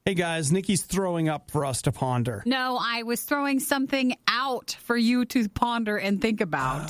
Hey, guys, Nikki's throwing up for us to ponder. No, I was throwing something out for you to ponder and think about.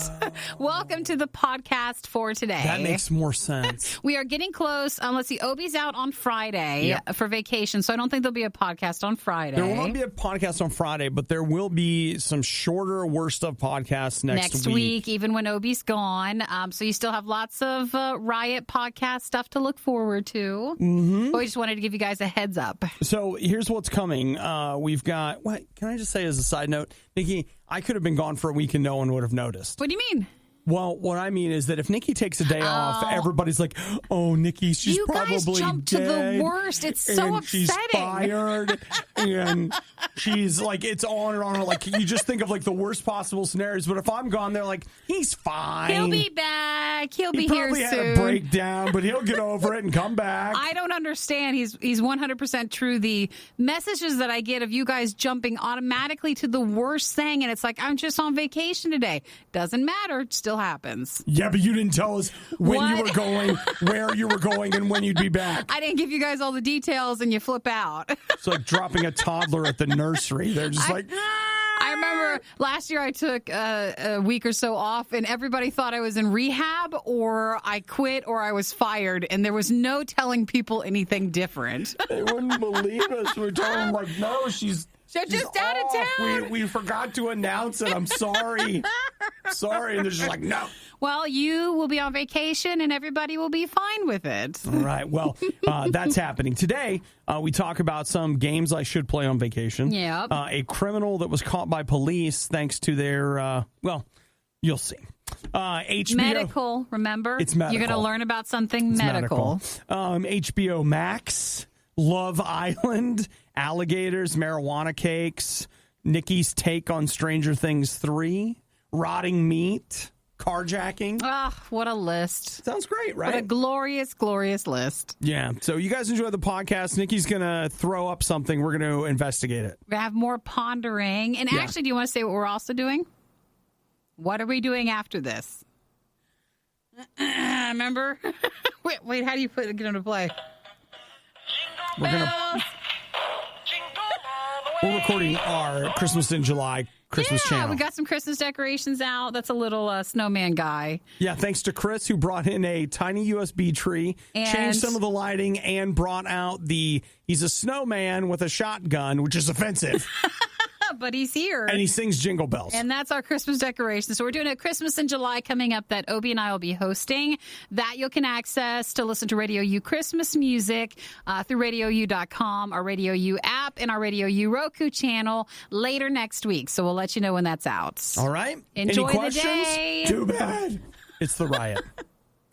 Welcome to the podcast for today. That makes more sense. We are getting close. Let's see, Obi's out on Friday for vacation, so I don't think there'll be a podcast on Friday. There will not be a podcast on Friday, but there will be some shorter Worst of podcasts next week, even when Obi's gone. So you still have lots of RIOT podcast stuff to look forward to. Mm-hmm. But we just wanted to give you guys a heads up. So here's what's coming. We've got, what can I just say as a side note? Nikki, I could have been gone for a week and no one would have noticed. What do you mean? Well, what I mean is that if Nikki takes a day off, everybody's like, oh, Nikki, she's probably dead. You guys jump to the worst. It's so upsetting. She's fired. And she's like, it's on and on. Like, you just think of like the worst possible scenarios. But if I'm gone, they're like, he's fine. He'll be back. He'll be here soon. He probably had a breakdown, but he'll get over it and come back. I don't understand. He's 100% true. The messages that I get of you guys jumping automatically to the worst thing, and it's like, I'm just on vacation today. Doesn't matter. It still happens. Yeah, but you didn't tell us when you were going, where you were going, and when you'd be back. I didn't give you guys all the details, and you flip out. It's like dropping a toddler at the nursery. They're just like... I remember last year I took a week or so off, and everybody thought I was in rehab, or I quit, or I was fired, and there was no telling people anything different. They wouldn't believe us. We're telling them, like, no, she's just out of town. We forgot to announce it. I'm sorry. Sorry. And they're just like, no. Well, you will be on vacation, and everybody will be fine with it. All right. Well, that's happening. Today, we talk about some games I should play on vacation. Yep. A criminal that was caught by police thanks to their, well, you'll see. HBO. Medical, remember? It's medical. You're going to learn about something medical. HBO Max, Love Island, alligators, marijuana cakes, Nikki's take on Stranger Things 3, rotting meat, carjacking. What a list. Sounds great, right? What a glorious, glorious list. Yeah. So you guys enjoy the podcast. Nikki's going to throw up something. We're going to investigate it. We have more pondering. And actually, do you want to say what we're also doing? What are we doing after this? Remember? wait, how do you get into play? We're recording our Christmas in July Christmas channel. We got some Christmas decorations out. That's a little snowman guy. Yeah, thanks to Chris, who brought in a tiny USB tree, changed some of the lighting, and brought out he's a snowman with a shotgun, which is offensive. But he's here. And he sings Jingle Bells. And that's our Christmas decoration. So we're doing a Christmas in July coming up that Obi and I will be hosting. That you can access to listen to RadioU Christmas music through RadioU.com, our RadioU app, and our RadioU Roku channel later next week. So we'll let you know when that's out. All right. Enjoy Any questions? The day. Too bad. It's the riot.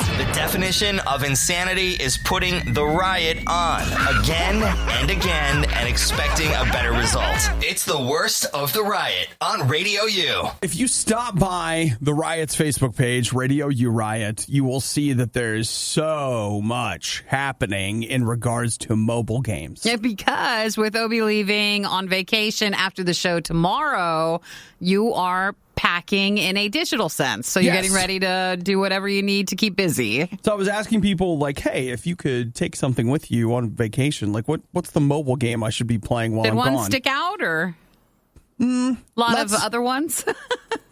The definition of insanity is putting the riot on again and again and expecting a better result. It's the worst of the riot on Radio U. If you stop by the Riot's Facebook page, Radio U Riot, you will see that there's so much happening in regards to mobile games. Yeah, because with Obi leaving on vacation after the show tomorrow, you are packing in a digital sense. So you're getting ready to do whatever you need to keep busy. So I was asking people, like, hey, if you could take something with you on vacation, like what's the mobile game I should be playing while I'm gone? Did one stick out or a lot of other ones?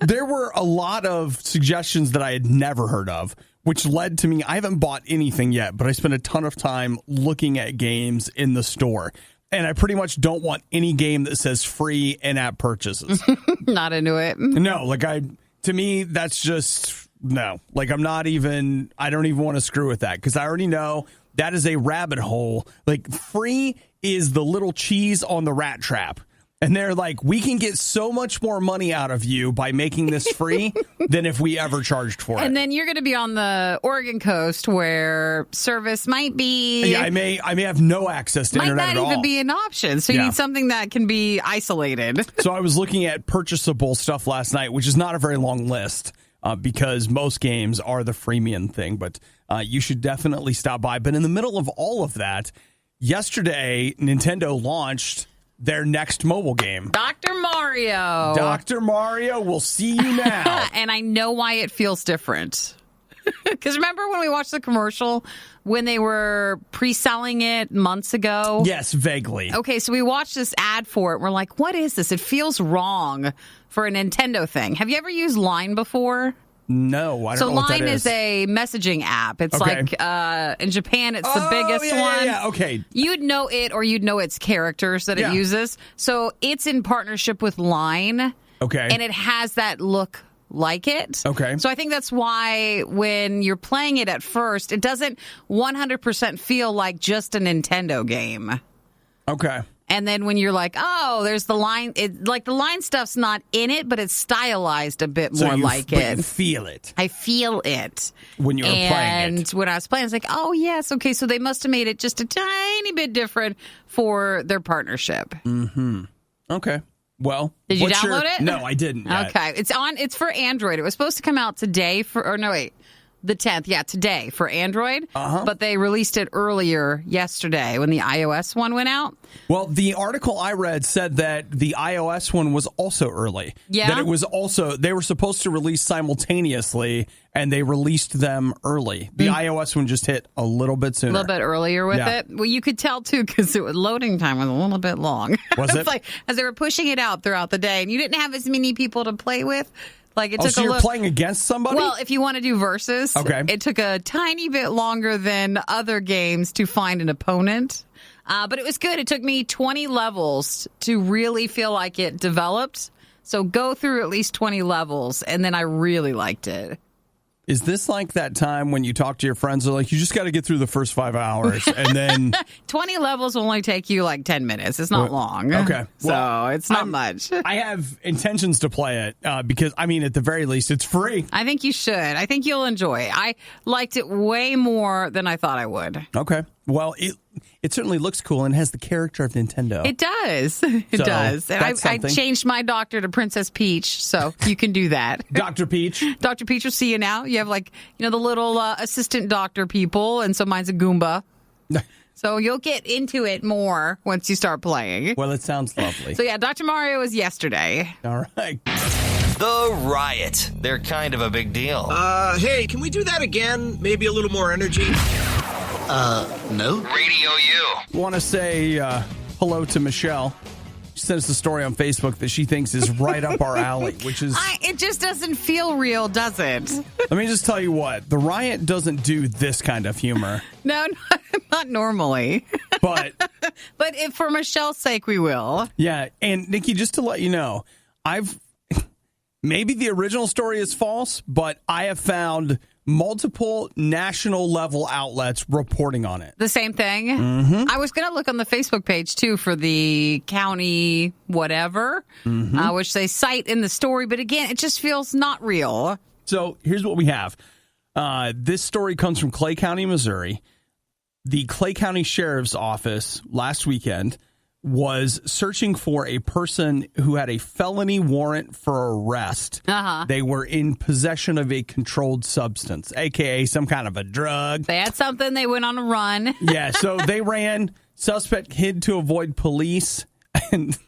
There were a lot of suggestions that I had never heard of, which led to me, I haven't bought anything yet, but I spent a ton of time looking at games in the store. And I pretty much don't want any game that says free in-app purchases. Not into it. No, to me, that's just, no. Like, I don't even want to screw with that because I already know that is a rabbit hole. Like, free is the little cheese on the rat trap. And they're like, we can get so much more money out of you by making this free than if we ever charged for it. And then you're going to be on the Oregon coast where service might be... Yeah, I may have no access to internet at all. Might not even be an option. So you need something that can be isolated. So I was looking at purchasable stuff last night, which is not a very long list because most games are the freemium thing. But you should definitely stop by. But in the middle of all of that, yesterday, Nintendo launched their next mobile game. Dr. Mario. Dr. Mario, we'll see you now. And I know why it feels different. Because remember when we watched the commercial when they were pre-selling it months ago? Yes, vaguely. Okay, so we watched this ad for it. We're like, what is this? It feels wrong for a Nintendo thing. Have you ever used Line before? No, I don't know what that is. So Line is a messaging app. It's Okay. like, in Japan, it's the biggest one. Yeah, okay. You'd know it or you'd know its characters that it uses. So it's in partnership with Line. Okay. And it has that look like it. Okay. So I think that's why when you're playing it at first, it doesn't 100% feel like just a Nintendo game. Okay. And then when you're like, oh, there's the Line, like the Line stuff's not in it, but it's stylized a bit more like but it. You feel it. I feel it. When you were playing it. And when I was playing, I was like, oh, yes, okay, so they must have made it just a tiny bit different for their partnership. Mm-hmm. Okay. Well, did you download it? No, I didn't yet. Okay. It's for Android. It was supposed to come out today the 10th. Yeah, today for Android. But they released it earlier yesterday when the iOS one went out. Well, the article I read said that the iOS one was also early. Yeah. That it was also, they were supposed to release simultaneously, and they released them early. The iOS one just hit a little bit sooner. A little bit earlier with it. Well, you could tell, too, because loading time was a little bit long. Was it? It's like, as they were pushing it out throughout the day, and you didn't have as many people to play with. Like it took so you're playing against somebody? Well, if you want to do versus, okay. It took a tiny bit longer than other games to find an opponent. But it was good. It took me 20 levels to really feel like it developed. So go through at least 20 levels, and then I really liked it. Is this like that time when you talk to your friends, they're like, you just got to get through the first 5 hours, and then 20 levels will only take you like 10 minutes. It's not long. Okay. So it's not much. I have intentions to play it because, I mean, at the very least, it's free. I think you should. I think you'll enjoy it. I liked it way more than I thought I would. Okay. Well, it certainly looks cool and has the character of Nintendo. It does. It does. And I changed my doctor to Princess Peach, so you can do that. Dr. Peach. Dr. Peach will see you now. You have the little assistant doctor people, and so mine's a Goomba. So you'll get into it more once you start playing. Well, it sounds lovely. So yeah, Dr. Mario was yesterday. All right. The Riot. They're kind of a big deal. Hey, can we do that again? Maybe a little more energy? No. Radio U. Want to say hello to Michelle. She sent us a story on Facebook that she thinks is right up our alley, which is... It just doesn't feel real, does it? Let me just tell you what. The Riot doesn't do this kind of humor. No, not normally. But if for Michelle's sake, we will. Yeah, and Nikki, just to let you know, maybe the original story is false, but I have found multiple national level outlets reporting on it. The same thing? Mm-hmm. I was going to look on the Facebook page, too, for the county whatever, which they cite in the story. But again, it just feels not real. So here's what we have. This story comes from Clay County, Missouri. The Clay County Sheriff's Office last weekend was searching for a person who had a felony warrant for arrest. They were in possession of a controlled substance, a.k.a. some kind of a drug. They had something. They went on a run. Yeah, so they ran. Suspect hid to avoid police. And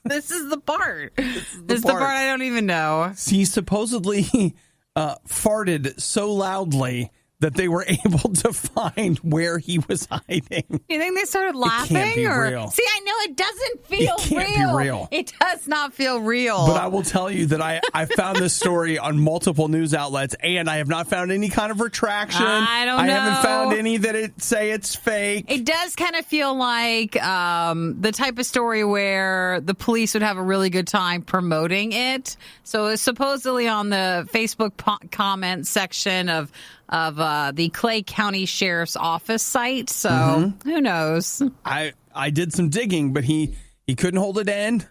this is the part. This is the part I don't even know. He supposedly farted so loudly that they were able to find where he was hiding. You think they started laughing? It can't be real. See, I know it doesn't feel It can't be real. It does not feel real. But I will tell you that I found this story on multiple news outlets, and I have not found any kind of retraction. I don't know. I haven't found any that say it's fake. It does kind of feel like the type of story where the police would have a really good time promoting it. So it's supposedly on the Facebook comment section of the Clay County Sheriff's Office site. So who knows? I did some digging, but he couldn't hold it in.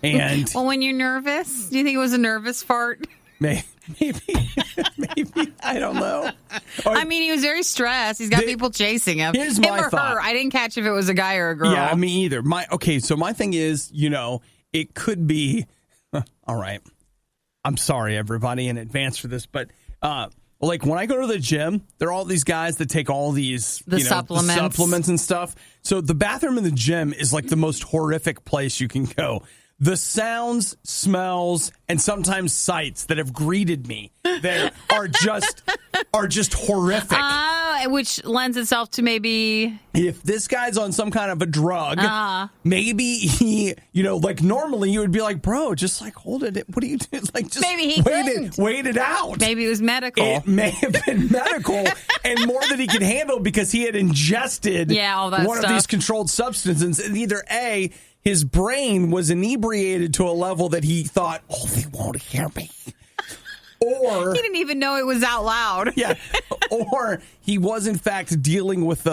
And well, when you're nervous, do you think it was a nervous fart? Maybe I don't know. I mean, he was very stressed. He's got people chasing him. Here's him my or thought. her. I didn't catch if it was a guy or a girl. Yeah, me either. So my thing is, it could be. All right. I'm sorry, everybody, in advance for this, but like when I go to the gym, there are all these guys that take all these supplements. The supplements and stuff. So the bathroom in the gym is like the most horrific place you can go. the sounds, smells, and sometimes sights that have greeted me there are just horrific. Which lends itself to maybe if this guy's on some kind of a drug, maybe he, like normally you would be like, bro, just like hold it. What do you do? Like just maybe he wait it out. Maybe it was medical. It may have been medical and more than he could handle because he had ingested all that one stuff. of these controlled substances. And either A, his brain was inebriated to a level that he thought, oh, they won't hear me. Or he didn't even know it was out loud. Yeah. Or he was, in fact, dealing with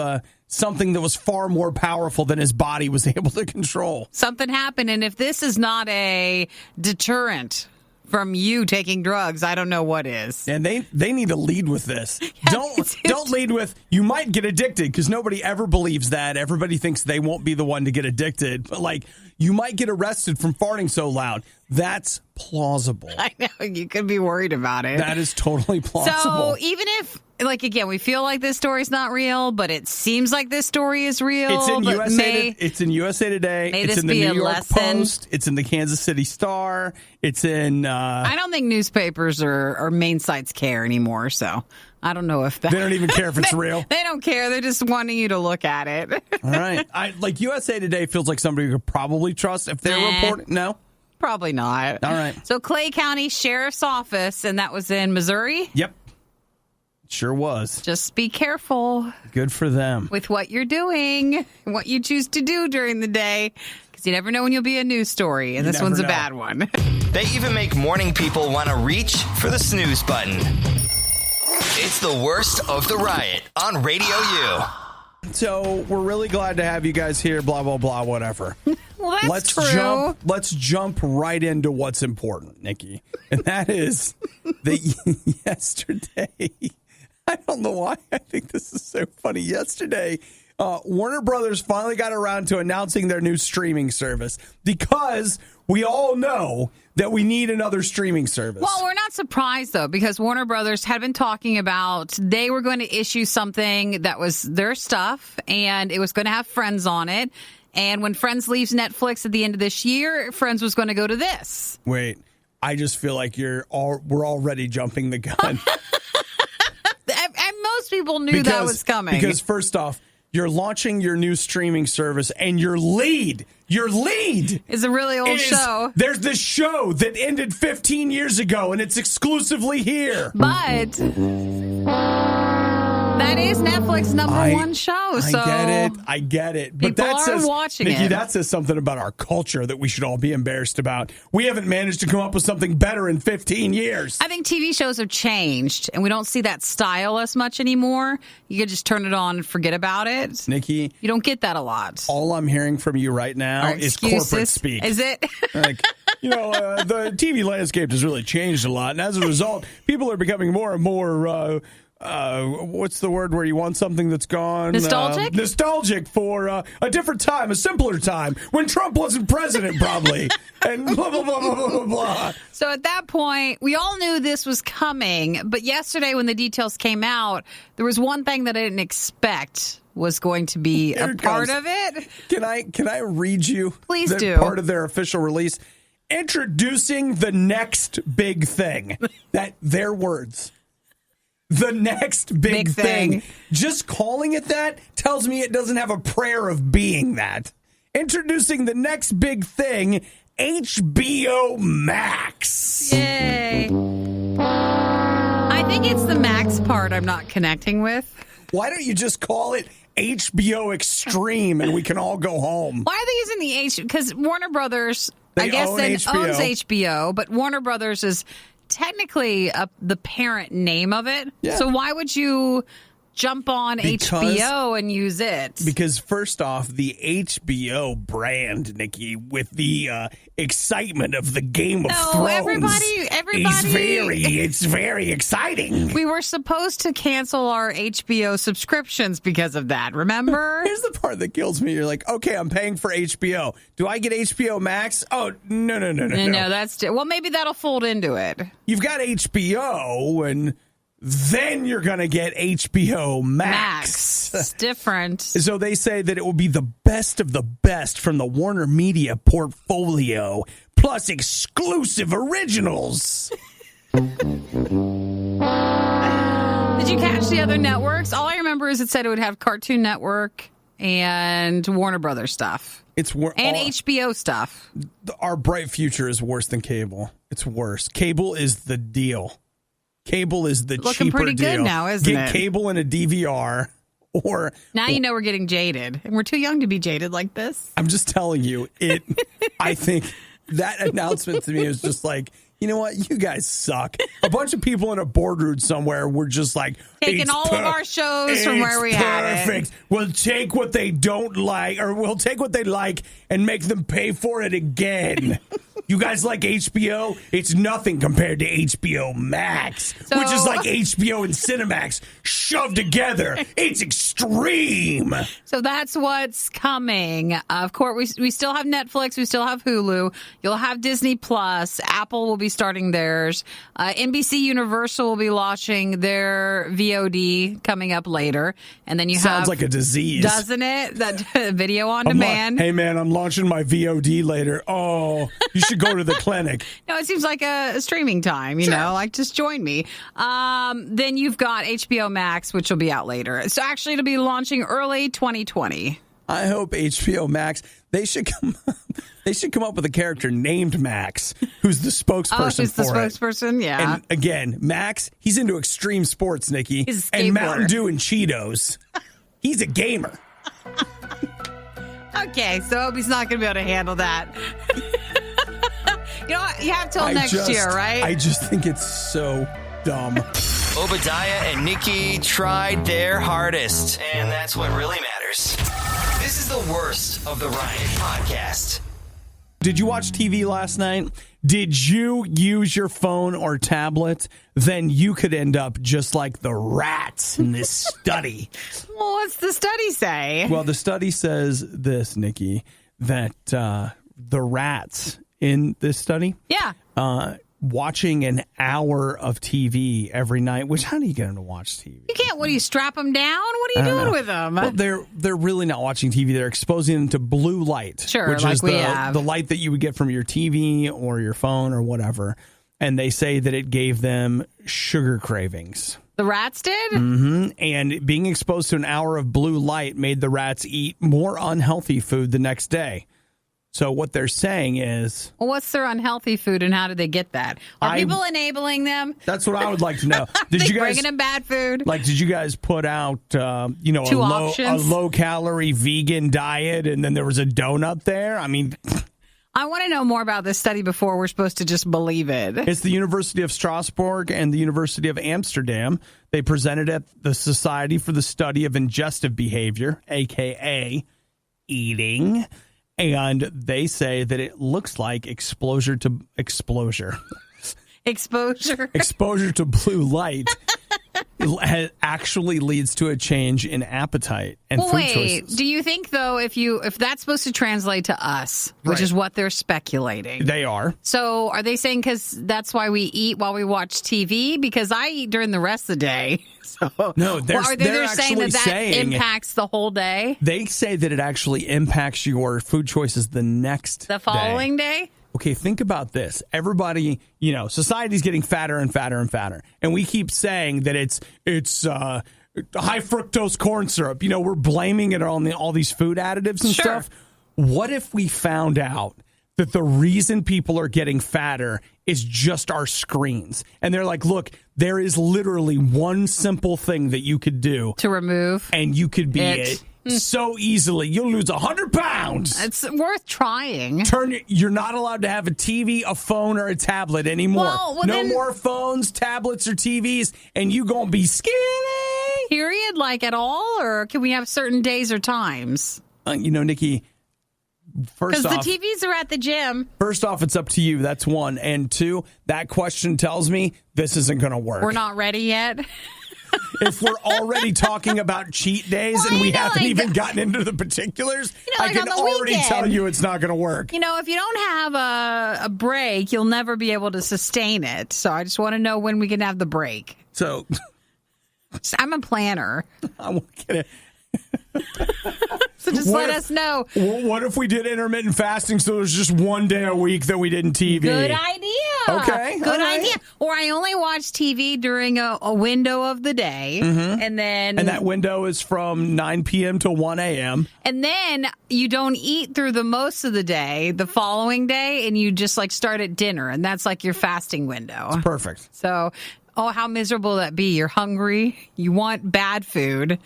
something that was far more powerful than his body was able to control. Something happened. And if this is not a deterrent from you taking drugs, I don't know what is. And they need to lead with this. Don't lead with, you might get addicted, because nobody ever believes that. Everybody thinks they won't be the one to get addicted. But, like, you might get arrested from farting so loud. That's plausible. I know. You could be worried about it. That is totally plausible. So even if, like, again, we feel like this story's not real, but it seems like this story is real. It's in USA Today. It's in the New York Post. It's in the Kansas City Star. It's in... I don't think newspapers or main sites care anymore, so I don't know if that... They don't even care if it's real? They don't care. They're just wanting you to look at it. All right. Like USA Today feels like somebody you could probably trust if they're reporting... No? Probably not. All right. So Clay County Sheriff's Office, and that was in Missouri? Yep. Sure was. Just be careful. Good for them. With what you're doing, what you choose to do during the day, because you never know when you'll be a news story, and this one's a bad one. They even make morning people want to reach for the snooze button. It's the worst of the riot on Radio U. So we're really glad to have you guys here, blah, blah, blah, whatever. Well, that's true. Let's jump right into what's important, Nikki. And that is that yesterday, I don't know why I think this is so funny. Yesterday, Warner Brothers finally got around to announcing their new streaming service because we all know that we need another streaming service. Well, we're not surprised, though, because Warner Brothers had been talking about they were going to issue something that was their stuff, and it was going to have Friends on it. And when Friends leaves Netflix at the end of this year, Friends was going to go to this. Wait, I just feel like we're already jumping the gun. And most people knew that was coming. Because first off, you're launching your new streaming service, and your lead is a really old show. There's this show that ended 15 years ago, and it's exclusively here. But that is Netflix's number one show. So I get it. But people are watching Nikki, it. that says something about our culture that we should all be embarrassed about. We haven't managed to come up with something better in 15 years. I think TV shows have changed, and we don't see that style as much anymore. You can just turn it on and forget about it. Nikki, you don't get that a lot. All I'm hearing from you right now is corporate speak. Is it? Like, the TV landscape has really changed a lot, and as a result, people are becoming more and more... what's the word where you want something that's gone? Nostalgic? Nostalgic for a different time, a simpler time, when Trump wasn't president, probably. And blah, blah, blah, blah, blah, blah. So at that point, we all knew this was coming. But yesterday, when the details came out, there was one thing that I didn't expect was going to be a part of it. Can I read you Please do. part of their official release? Introducing the next big thing. Their words. The next big thing. Just calling it that tells me it doesn't have a prayer of being that. Introducing the next big thing, HBO Max. Yay. I think it's the Max part I'm not connecting with. Why don't you just call it HBO Extreme and we can all go home? Why are they using the H? Because Warner Brothers, owns HBO, but Warner Brothers is technically the parent name of it. Yeah. So why would you jump on HBO and use it? Because first off, the HBO brand, Nikki, with the excitement of the Game of Thrones, everybody, it's very exciting. We were supposed to cancel our HBO subscriptions because of that. Remember? Here's the part that kills me. You're like, okay, I'm paying for HBO. Do I get HBO Max? Oh, no. No, that's well, maybe that'll fold into it. You've got HBO and then you're going to get HBO Max. It's different. So they say that it will be the best of the best from the Warner Media portfolio, plus exclusive originals. Did you catch the other networks? All I remember is it said it would have Cartoon Network and Warner Brothers stuff. And HBO stuff. Our bright future is worse than cable. It's worse. Cable is the deal. Cable is the looking cheaper pretty deal. Good now, isn't it? Get cable and a DVR. Or now you know we're getting jaded. And we're too young to be jaded like this. I'm just telling you, I think that announcement to me is just like, you know what? You guys suck. A bunch of people in a boardroom somewhere were just like, taking all of our shows from where we had it. We'll take what they don't like, or we'll take what they like and make them pay for it again. You guys like HBO? It's nothing compared to HBO Max, which is like HBO and Cinemax shoved together. It's extreme. So that's what's coming. Of course, we still have Netflix. We still have Hulu. You'll have Disney Plus. Apple will be starting theirs. NBC Universal will be launching their VOD coming up later. And then you Sounds like a disease. Doesn't it? That video on demand. Hey, man, I'm launching my VOD later. Oh, you should go to the clinic. No, it seems like a streaming time, you know, like just join me. Then you've got HBO Max, which will be out later. So actually it'll be launching early 2020. I hope HBO Max, they should come up with a character named Max, who's the spokesperson who's the spokesperson? Yeah. And again, Max, he's into extreme sports, Nikki. He's a skateboarder. And Mountain Dew and Cheetos. He's a gamer. Okay, so I hope he's not going to be able to handle that. You know what? You have till next year, right? I just think it's so dumb. Obadiah and Nikki tried their hardest, and that's what really matters. This is the worst of the Riot podcast. Did you watch TV last night? Did you use your phone or tablet? Then you could end up just like the rats in this study. Well, what's the study say? Well, the study says this, Nikki, that the rats in this study, watching an hour of TV every night, which how do you get them to watch TV? You can't. What do you strap them down? What are you doing with them? Well, they're really not watching TV. They're exposing them to blue light, which like is the light that you would get from your TV or your phone or whatever. And they say that it gave them sugar cravings. The rats did? Mm-hmm. And being exposed to an hour of blue light made the rats eat more unhealthy food the next day. So what they're saying is... Well, what's their unhealthy food and how do they get that? Are people enabling them? That's what I would like to know. Did you guys bringing them bad food? Like, did you guys put out, a low-calorie vegan diet and then there was a donut there? I mean... I want to know more about this study before we're supposed to just believe it. It's the University of Strasbourg and the University of Amsterdam. They presented at the Society for the Study of Ingestive Behavior, a.k.a. eating. And they say that it looks like exposure to blue light actually leads to a change in appetite and food choices. Do you think though if that's supposed to translate to us, which is what they're speculating? They are. So are they saying because that's why we eat while we watch TV? Because I eat during the rest of the day. So no, they're saying that impacts the whole day. They say that it actually impacts your food choices the following day. Okay, think about this. Everybody, society's getting fatter and fatter and fatter. And we keep saying that it's high fructose corn syrup. We're blaming it on all these food additives and stuff. What if we found out that the reason people are getting fatter is just our screens? And they're like, look, there is literally one simple thing that you could do to remove. And you could be it. So easily. You'll lose 100 pounds. It's worth trying. You're not allowed to have a TV, a phone, or a tablet anymore. No more phones, tablets, or TVs, and you gonna be skinny. Period, like at all? Or can we have certain days or times? Nikki, first off... Because the TVs are at the gym. First off, it's up to you. That's one. And two, that question tells me this isn't going to work. We're not ready yet? If we're already talking about cheat days and we haven't even gotten into the particulars, I can already tell you it's not going to work. If you don't have a break, you'll never be able to sustain it. So I just want to know when we can have the break. So I'm a planner. I won't get it. So just let us know. What if we did intermittent fasting so there's just one day a week that we didn't TV? Good idea. Okay. Good idea. Or I only watch TV during a window of the day. And then... And that window is from 9 p.m. to 1 a.m. And then you don't eat through the most of the day, the following day, and you just like start at dinner. And that's like your fasting window. Perfect. So, how miserable that be. You're hungry. You want bad food.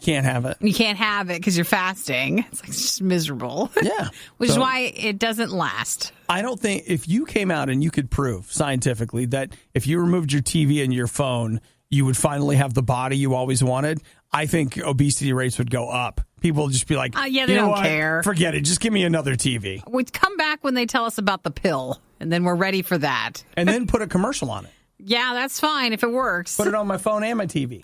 Can't have it. You can't have it because you're fasting. It's like just miserable. Yeah. Which is why it doesn't last. I don't think if you came out and you could prove scientifically that if you removed your TV and your phone, you would finally have the body you always wanted, I think obesity rates would go up. People would just be like, yeah, they don't care. Forget it. Just give me another TV. We'd come back when they tell us about the pill, and then we're ready for that. And then put a commercial on it. Yeah, that's fine if it works. Put it on my phone and my TV.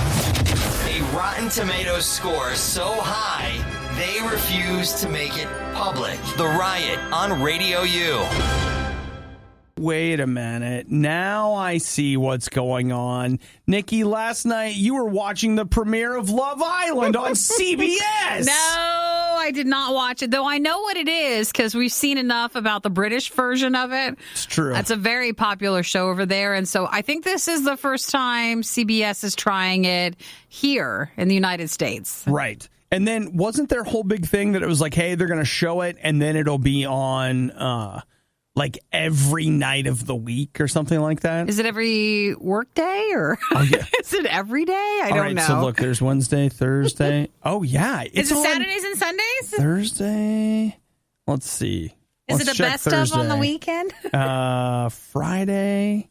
A Rotten Tomatoes score so high, they refuse to make it public. The Riot on Radio U. Wait a minute. Now I see what's going on. Nikki, last night you were watching the premiere of Love Island on CBS. No, I did not watch it, though I know what it is because we've seen enough about the British version of it. It's true. That's a very popular show over there. And so I think this is the first time CBS is trying it here in the United States. Right. And then wasn't their whole big thing that it was like, hey, they're going to show it and then it'll be on like every night of the week or something like that? Is it every work day or is it every day? I don't know. So look, there's Wednesday, Thursday. Oh, yeah. Is it Saturdays and Sundays? Thursday. Let's see. Is it a best of on the weekend? Friday.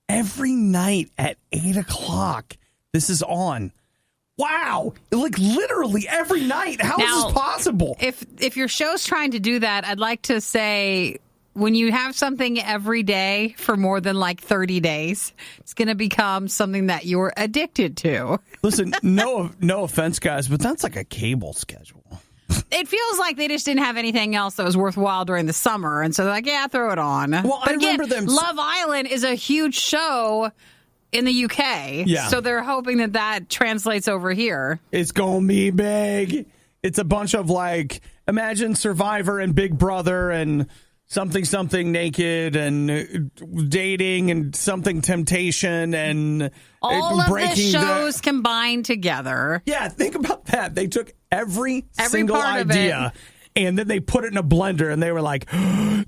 Every night at 8 o'clock. This is on. Wow. Like literally every night. How is this possible? If your show's trying to do that, I'd like to say... When you have something every day for more than like 30 days, it's going to become something that you're addicted to. Listen, no offense, guys, but that's like a cable schedule. It feels like they just didn't have anything else that was worthwhile during the summer. And so they're like, yeah, throw it on. Well, but I remember them. Love Island is a huge show in the UK. Yeah. So they're hoping that translates over here. It's going to be big. It's a bunch of like, imagine Survivor and Big Brother and... something naked and dating and something temptation and all of breaking the shows combined together. Yeah, think about that. They took every single part idea and then they put it in a blender and they were like,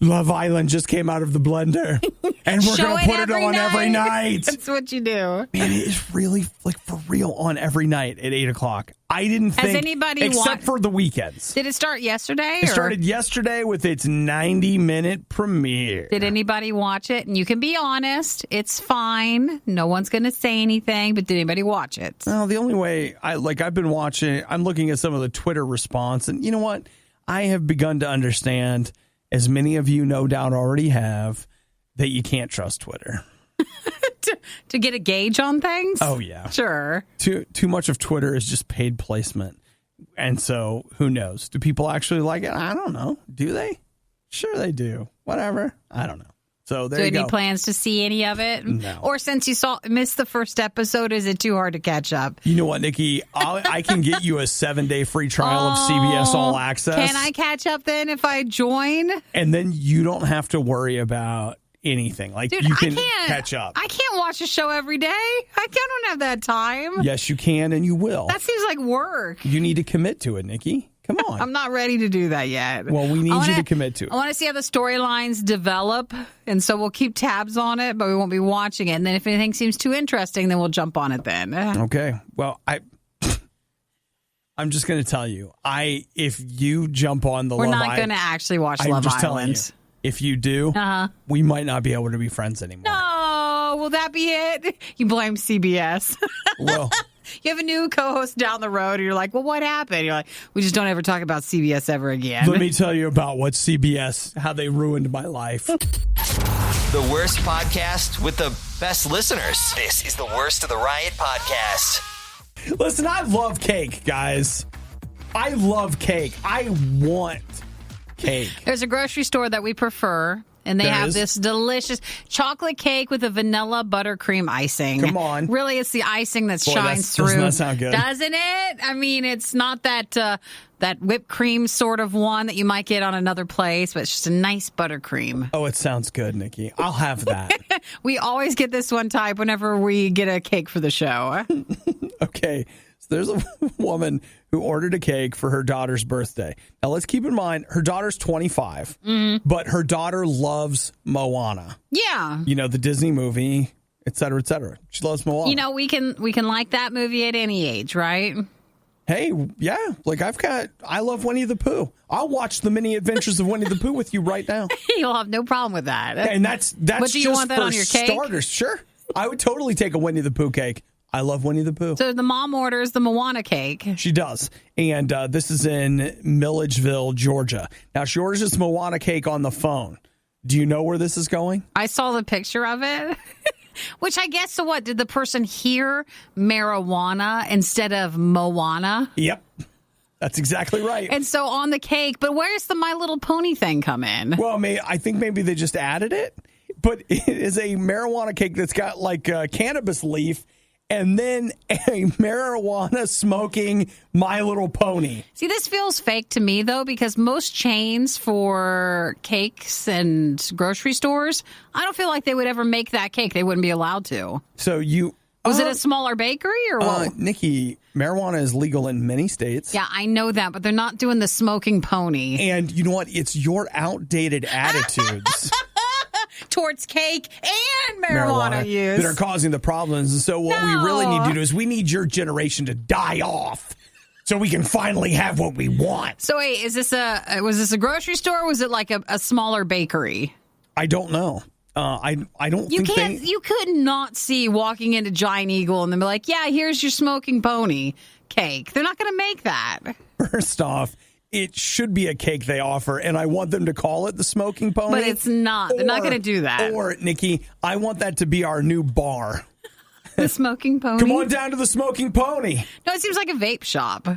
Love Island just came out of the blender and we're going to put it on every night. That's what you do. Man, it is really like for real on every night at 8 o'clock. I didn't think, anybody except for the weekends. Did it start yesterday? It started yesterday with its 90-minute premiere. Did anybody watch it? And you can be honest. It's fine. No one's going to say anything, but did anybody watch it? Well, the only way, I've been watching, I'm looking at some of the Twitter response, and you know what? I have begun to understand, as many of you no doubt already have, that you can't trust Twitter. To get a gauge on things? Oh, yeah. Sure. Too much of Twitter is just paid placement. And so, who knows? Do people actually like it? I don't know. Do they? Sure they do. Whatever. I don't know. So there you go. Any plans to see any of it? No. Or since you missed the first episode, is it too hard to catch up? You know what, Nikki? I can get you a 7-day free trial of CBS All Access. Can I catch up then if I join? And then you don't have to worry about anything. Like, dude, you can catch up. I can't watch a show every day. I don't have that time. Yes, you can, and you will. That seems like work. You need to commit to it, Nikki. Come on. I'm not ready to do that yet. Well, we need you to commit to it. I want to see how the storylines develop, and so we'll keep tabs on it, but we won't be watching it. And then if anything seems too interesting, then we'll jump on it then. Okay. Well, I'm just going to tell you, if you jump on the We're Love Island... We're not going to actually watch Love I'm just Island. telling you, if you do, we might not be able to be friends anymore. No, will that be it? You blame CBS. Well... You have a new co-host down the road, and you're like, well, what happened? You're like, we just don't ever talk about CBS ever again. Let me tell you about what CBS, how they ruined my life. The worst podcast with the best listeners. This is the Worst of the Riot podcast. Listen, I love cake, guys. I love cake. I want cake. There's a grocery store that we prefer, And they There have is. this delicious chocolate cake with a vanilla buttercream icing. Come on. Really, it's the icing that shines doesn't through. that sound good? Doesn't it? I mean, it's not that that whipped cream sort of one that you might get on another place, but it's just a nice buttercream. Oh, it sounds good, Nikki. I'll have that. We always get this one type whenever we get a cake for the show. Okay. So there's a woman who ordered a cake for her daughter's birthday. Now, let's keep in mind, her daughter's 25, but her daughter loves Moana. Yeah. You know, the Disney movie, et cetera, et cetera. She loves Moana. You know, we can like that movie at any age, right? Hey, yeah. Like, I love Winnie the Pooh. I'll watch the mini adventures of Winnie the Pooh with you right now. You'll have no problem with that. And that's But do you just want that for on your cake? starters. Sure. I would totally take a Winnie the Pooh cake. I love Winnie the Pooh. So the mom orders the Moana cake. She does. And this is in Milledgeville, Georgia. Now, she orders this Moana cake on the phone. Do you know where this is going? I saw the picture of it. Which I guess, so what? Did the person hear marijuana instead of Moana? Yep. That's exactly right. And so on the cake, but where's the My Little Pony thing come in? Well, I think maybe they just added it. But it is a marijuana cake that's got like a cannabis leaf and then a marijuana smoking My Little Pony. See, this feels fake to me, though, because most chains for cakes and grocery stores, I don't feel like they would ever make that cake. They wouldn't be allowed to. So you... Was it a smaller bakery or what? Nikki, marijuana is legal in many states. Yeah, I know that, but they're not doing the smoking pony. And you know what? It's your outdated attitudes Towards cake and marijuana use. that are causing the problems. And so what we really need to do is we need your generation to die off so we can finally have what we want. So wait, was this a grocery store or was it like a smaller bakery? I don't know. I don't You think you could not see walking into Giant Eagle and then be like, yeah, here's your smoking pony cake. They're not going to make that. First off, it should be a cake they offer, and I want them to call it the smoking pony. But it's not. They're not going to do that. Or, Nikki, I want that to be our new bar. The smoking pony? Come on down to the smoking pony. No, it seems like a vape shop.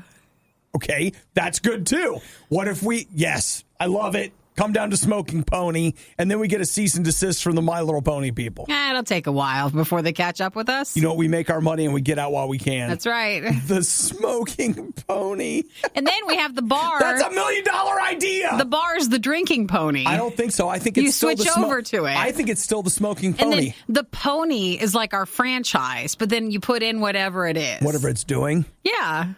Okay, that's good too. What if yes, I love it. Come down to Smoking Pony, and then we get a cease and desist from the My Little Pony people. It'll take a while before they catch up with us. You know, we make our money and we get out while we can. That's right. The Smoking Pony. And then we have the bar. That's $1 million idea. The bar is the drinking pony. I don't think so. I think it's You still switch over to it. I think it's still the Smoking and Pony. then the pony is like our franchise, but then you put in whatever it is. Whatever it's doing. Yeah.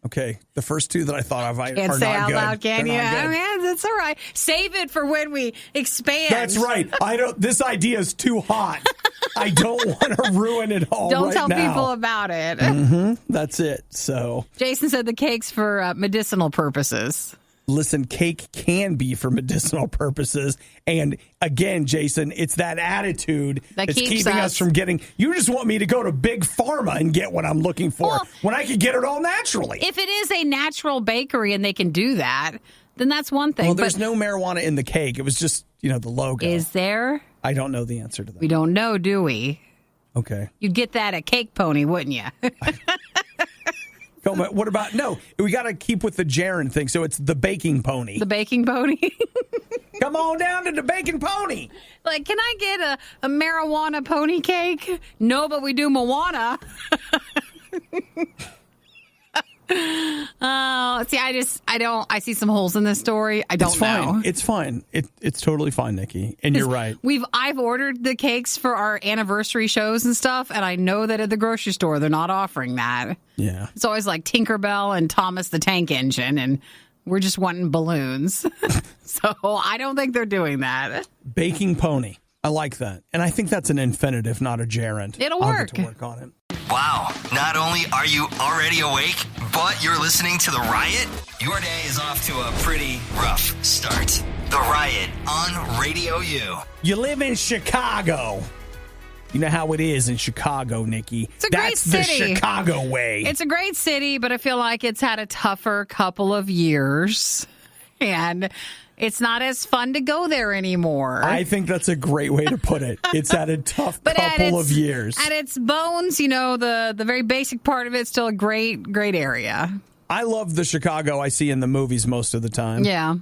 Okay, the first two that I thought of are Can't say not out good. loud, can They're you? not good. I mean, that's all right. Save it for when we expand. That's right. This idea is too hot. I don't want to ruin it all Don't right tell now. people about it. That's it. So, Jason said the cake's for medicinal purposes. listen, cake can be for medicinal purposes. And again, Jason, it's that attitude that's keeping us from getting. You just want me to go to Big Pharma and get what I'm looking for when I could get it all naturally. If it is a natural bakery and they can do that, then that's one thing. Well, there's no marijuana in the cake. It was just, the logo. Is there? I don't know the answer to that. We don't know, do we? Okay. You'd get that at Cake Pony, wouldn't you? What about, we got to keep with the Jaron thing. So it's the baking pony. The baking pony? Come on down to the baking pony. Like, can I get a marijuana pony cake? No, but we do Moana. Oh, see, I see some holes in this story. I don't know. It's fine. It's totally fine, Nikki. And you're right. I've ordered the cakes for our anniversary shows and stuff, and I know that at the grocery store they're not offering that. Yeah. It's always like Tinkerbell and Thomas the Tank Engine, and we're just wanting balloons. So I don't think they're doing that. Baking pony. I like that. And I think that's an infinitive, not a gerund. It'll I'll work. get to work on it. Wow, not only are you already awake, but you're listening to The Riot? Your day is off to a pretty rough start. The Riot on Radio U. You live in Chicago. You know how it is in Chicago, Nikki. It's a great city. That's the Chicago way. It's a great city, but I feel like it's had a tougher couple of years. And it's not as fun to go there anymore. I think that's a great way to put it. It's had a tough couple of years. At its bones, the very basic part of it's still a great area. I love the Chicago I see in the movies most of the time. Yeah.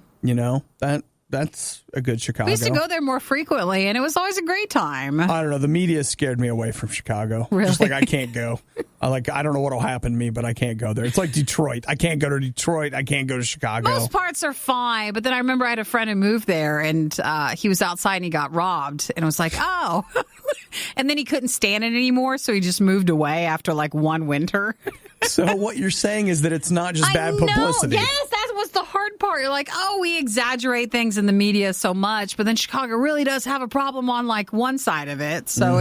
That's a good Chicago. We used to go there more frequently, and it was always a great time. I don't know. The media scared me away from Chicago. Really? Just like I can't go. I don't know what'll happen to me, but I can't go there. It's like Detroit. I can't go to Detroit. I can't go to Chicago. Most parts are fine, but then I remember I had a friend who moved there, and he was outside and he got robbed, and I was like, oh. And then he couldn't stand it anymore, so he just moved away after like one winter. So what you're saying is that it's not just bad publicity. Yes, that was the hard part. You're like, oh, we exaggerate things in the media so much, but then Chicago really does have a problem on like one side of it. So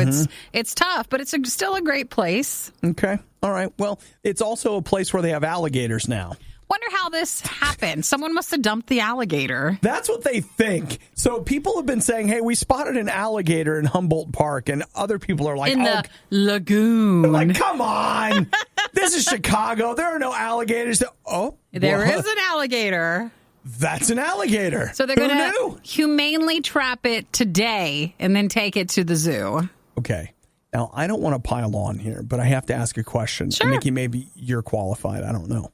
it's tough, but it's still a great place. Okay. All right. Well, it's also a place where they have alligators now. Wonder how this happened. Someone must have dumped the alligator. That's what they think. So people have been saying, hey, we spotted an alligator in Humboldt Park, and other people are like, in the lagoon. They're like, come on. This is Chicago. There are no alligators. There is an alligator. That's an alligator. So they're going to humanely trap it today and then take it to the zoo. Okay. Now, I don't want to pile on here, but I have to ask a question. Sure. Nikki, maybe you're qualified. I don't know.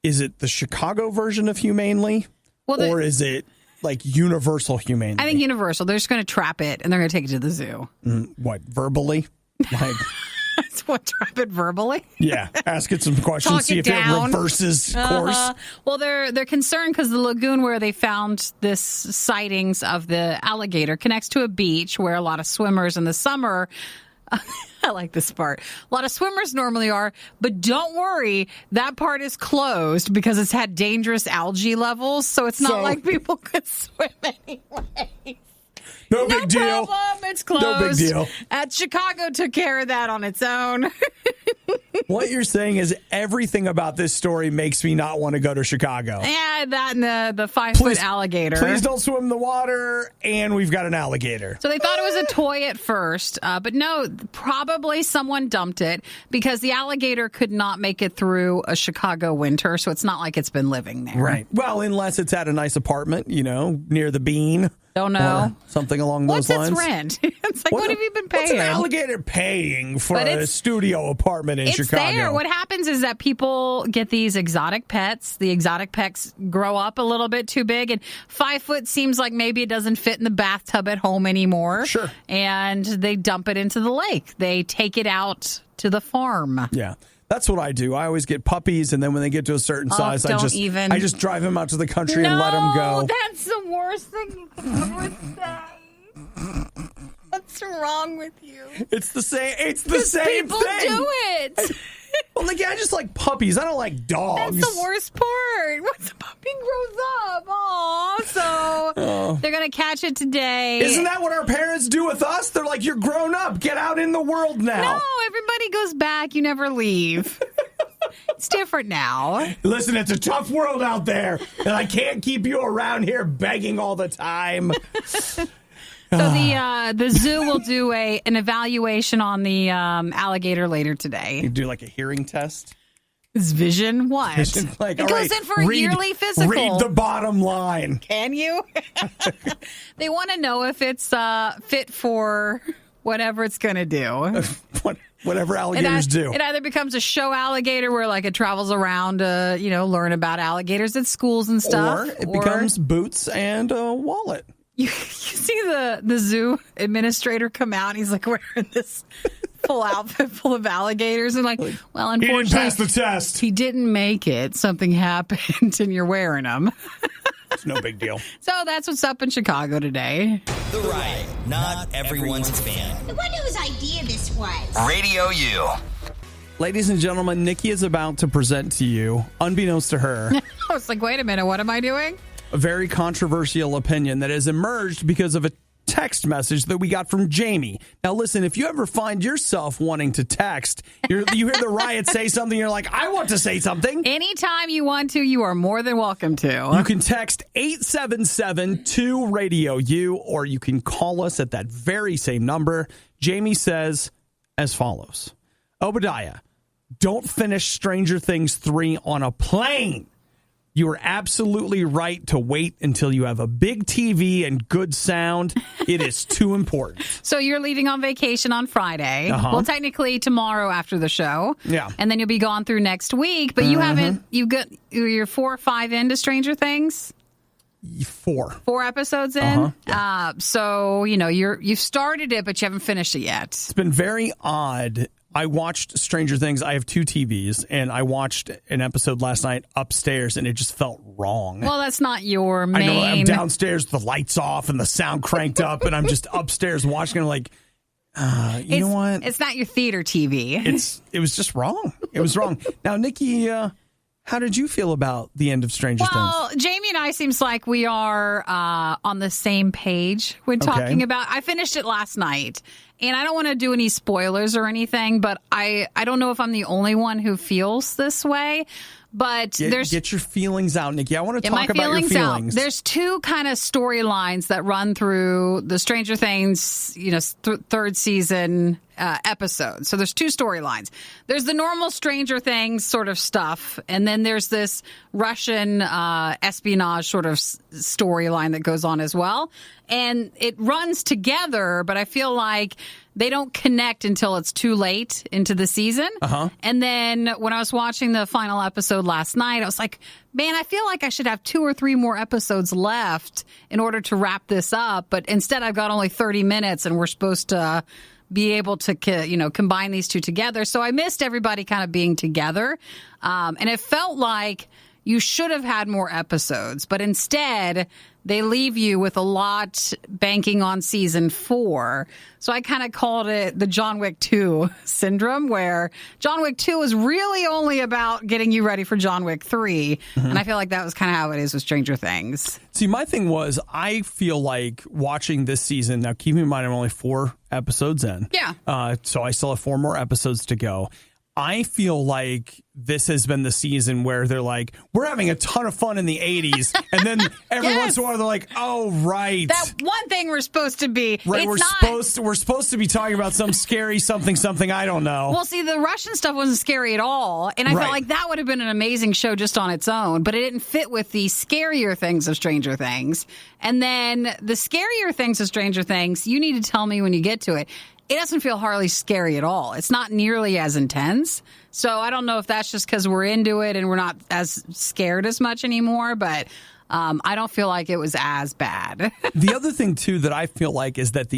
Is it the Chicago version of humanely, or is it like universal humanely? I think universal. They're just going to trap it, and they're going to take it to the zoo. What, verbally? Like, That's what, trap it verbally? Yeah, ask it some questions, see if it reverses course. Well, they're concerned because the lagoon where they found this sightings of the alligator connects to a beach where a lot of swimmers in the summer... I like this part. A lot of swimmers normally are, but don't worry, that part is closed because it's had dangerous algae levels, so it's not like people could swim anyway. No big deal. Problem. It's closed. No big deal. Chicago took care of that on its own. What you're saying is everything about this story makes me not want to go to Chicago. Yeah, that and the 5-foot alligator. Please don't swim in the water, and we've got an alligator. So they thought it was a toy at first, but no, probably someone dumped it because the alligator could not make it through a Chicago winter, so it's not like it's been living there. Right. Well, unless it's at a nice apartment, near the Bean. Don't know. Something along those lines. What's its rent? It's like, what have you been paying? What's an alligator paying for a studio apartment in Chicago? It's there. What happens is that people get these exotic pets. The exotic pets grow up a little bit too big, and 5 foot seems like maybe it doesn't fit in the bathtub at home anymore. Sure. And they dump it into the lake. They take it out to the farm. Yeah. That's what I do. I always get puppies, and then when they get to a certain size, I just drive them out to the country and let them go. That's the worst thing you could ever say. What's wrong with you? It's the same. It's the same people thing. People do it. Well, I just like puppies. I don't like dogs. That's the worst part. Once the puppy grows up, they're going to catch it today. Isn't that what our parents do with us? They're like, you're grown up. Get out in the world now. No, everybody goes back. You never leave. It's different now. Listen, it's a tough world out there, and I can't keep you around here begging all the time. So the zoo will do an evaluation on the alligator later today. You do like a hearing test? It's vision? What? Vision, like, it goes in for a yearly physical. Read the bottom line. Can you? They want to know if it's fit for whatever it's going to do. Whatever alligators do. It either becomes a show alligator where it travels around to, learn about alligators at schools and stuff. Or it becomes boots and a wallet. You see the zoo administrator come out. He's wearing this full outfit full of alligators, and well, unfortunately, he didn't pass the test. He didn't make it. Something happened, and you're wearing them. It's no big deal. So that's what's up in Chicago today. The Riot, not everyone's fan. I wonder whose idea this was. Radio U. Ladies and gentlemen, Nikki is about to present to you, unbeknownst to her, I was like, wait a minute, what am I doing? A very controversial opinion that has emerged because of a text message that we got from Jamie. Now, listen, if you ever find yourself wanting to text, you hear the Riot say something, you're like, I want to say something. Anytime you want to, you are more than welcome to. You can text 877-2-RADIO-U, or you can call us at that very same number. Jamie says as follows. Obadiah, don't finish Stranger Things 3 on a plane. You are absolutely right to wait until you have a big TV and good sound. It is too important. So you're leaving on vacation on Friday. Uh-huh. Well, technically tomorrow after the show. Yeah. And then you'll be gone through next week. But you got you're 4 or 5 into Stranger Things? 4. 4 episodes in. Yeah. So, you've started it, but you haven't finished it yet. It's been very odd. I watched Stranger Things. I have 2 TVs, and I watched an episode last night upstairs, and it just felt wrong. Well, that's not your main... I know. I'm downstairs, the lights off, and the sound cranked up, and I'm just upstairs watching, and I'm like, you know what? It's not your theater TV. It was just wrong. It was wrong. Now, Nikki, how did you feel about the end of Stranger Things? Well, Jamie and I seems like we are on the same page when talking about... I finished it last night, and I don't want to do any spoilers or anything, but I don't know if I'm the only one who feels this way. But get your feelings out, Nikki. I want to talk about your feelings. Out. There's 2 kind of storylines that run through the Stranger Things, third season episodes. So there's 2 storylines. There's the normal Stranger Things sort of stuff, and then there's this Russian espionage sort of storyline that goes on as well. And it runs together, but I feel like they don't connect until it's too late into the season. And then when I was watching the final episode last night, I was like, man, I feel like I should have 2 or 3 more episodes left in order to wrap this up. But instead, I've got only 30 minutes, and we're supposed to be able to, combine these 2 together. So I missed everybody kind of being together. And it felt like you should have had more episodes, but instead they leave you with a lot banking on season 4. So I kind of called it the John Wick 2 syndrome, where John Wick 2 is really only about getting you ready for John Wick 3. And I feel like that was kind of how it is with Stranger Things. See, my thing was, I feel like watching this season, now keep in mind I'm only 4 episodes in. Yeah. So I still have 4 more episodes to go. I feel like this has been the season where they're like, we're having a ton of fun in the 80s. And then every once in a while they're like, oh, right. That one thing we're supposed to be. Right, we're supposed to be talking about some scary something, I don't know. Well, see, the Russian stuff wasn't scary at all. And I felt like that would have been an amazing show just on its own. But it didn't fit with the scarier things of Stranger Things. And then the scarier things of Stranger Things, you need to tell me when you get to it. It doesn't feel hardly scary at all. It's not nearly as intense. So I don't know if that's just because we're into it and we're not as scared as much anymore, but I don't feel like it was as bad. The other thing, too, that I feel like is that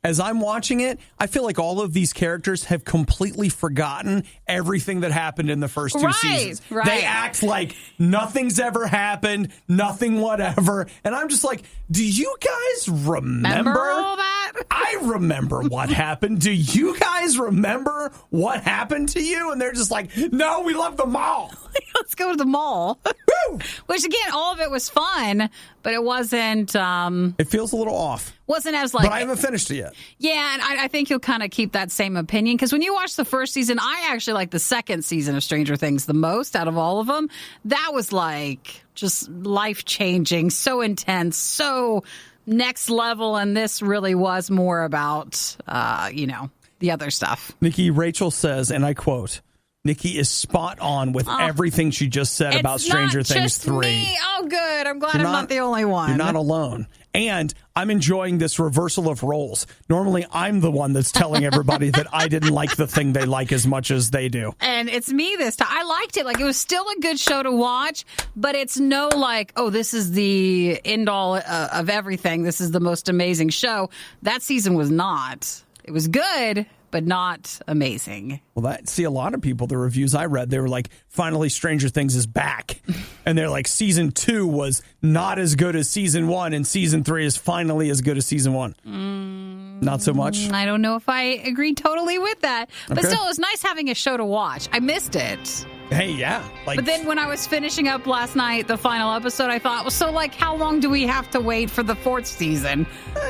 as I'm watching it, I feel like all of these characters have completely forgotten everything that happened in the first 2 seasons. Right. They act like nothing's ever happened, nothing whatever. And I'm just like, do you guys remember all that? I remember what happened. Do you guys remember what happened to you? And they're just like, no, we love the mall. Let's go to the mall. Woo! Which, again, all of it was fun, but it wasn't... it feels a little off. Wasn't as like... But I haven't finished it yet. Yeah, and I think you'll kind of keep that same opinion, because when you watch the first season, I actually like the second season of Stranger Things the most out of all of them. That was like just life-changing, so intense, so next level, and this really was more about, the other stuff. Nikki, Rachel says, and I quote, Nikki is spot on with everything she just said about Stranger Things 3. Me. Oh, good. I'm glad I'm not the only one. You're not alone. And I'm enjoying this reversal of roles. Normally, I'm the one that's telling everybody that I didn't like the thing they like as much as they do. And it's me this time. I liked it. Like, it was still a good show to watch, but it's no like, oh, this is the end all of everything. This is the most amazing show. That season was not. It was good, but not amazing. Well, see, a lot of people, the reviews I read, they were like, finally, Stranger Things is back. And they're like, season 2 was not as good as season 1, and season 3 is finally as good as season 1. Not so much? I don't know if I agree totally with that. But still, it was nice having a show to watch. I missed it. Hey, yeah. But then when I was finishing up last night, the final episode, I thought, well, so like, how long do we have to wait for the 4th season?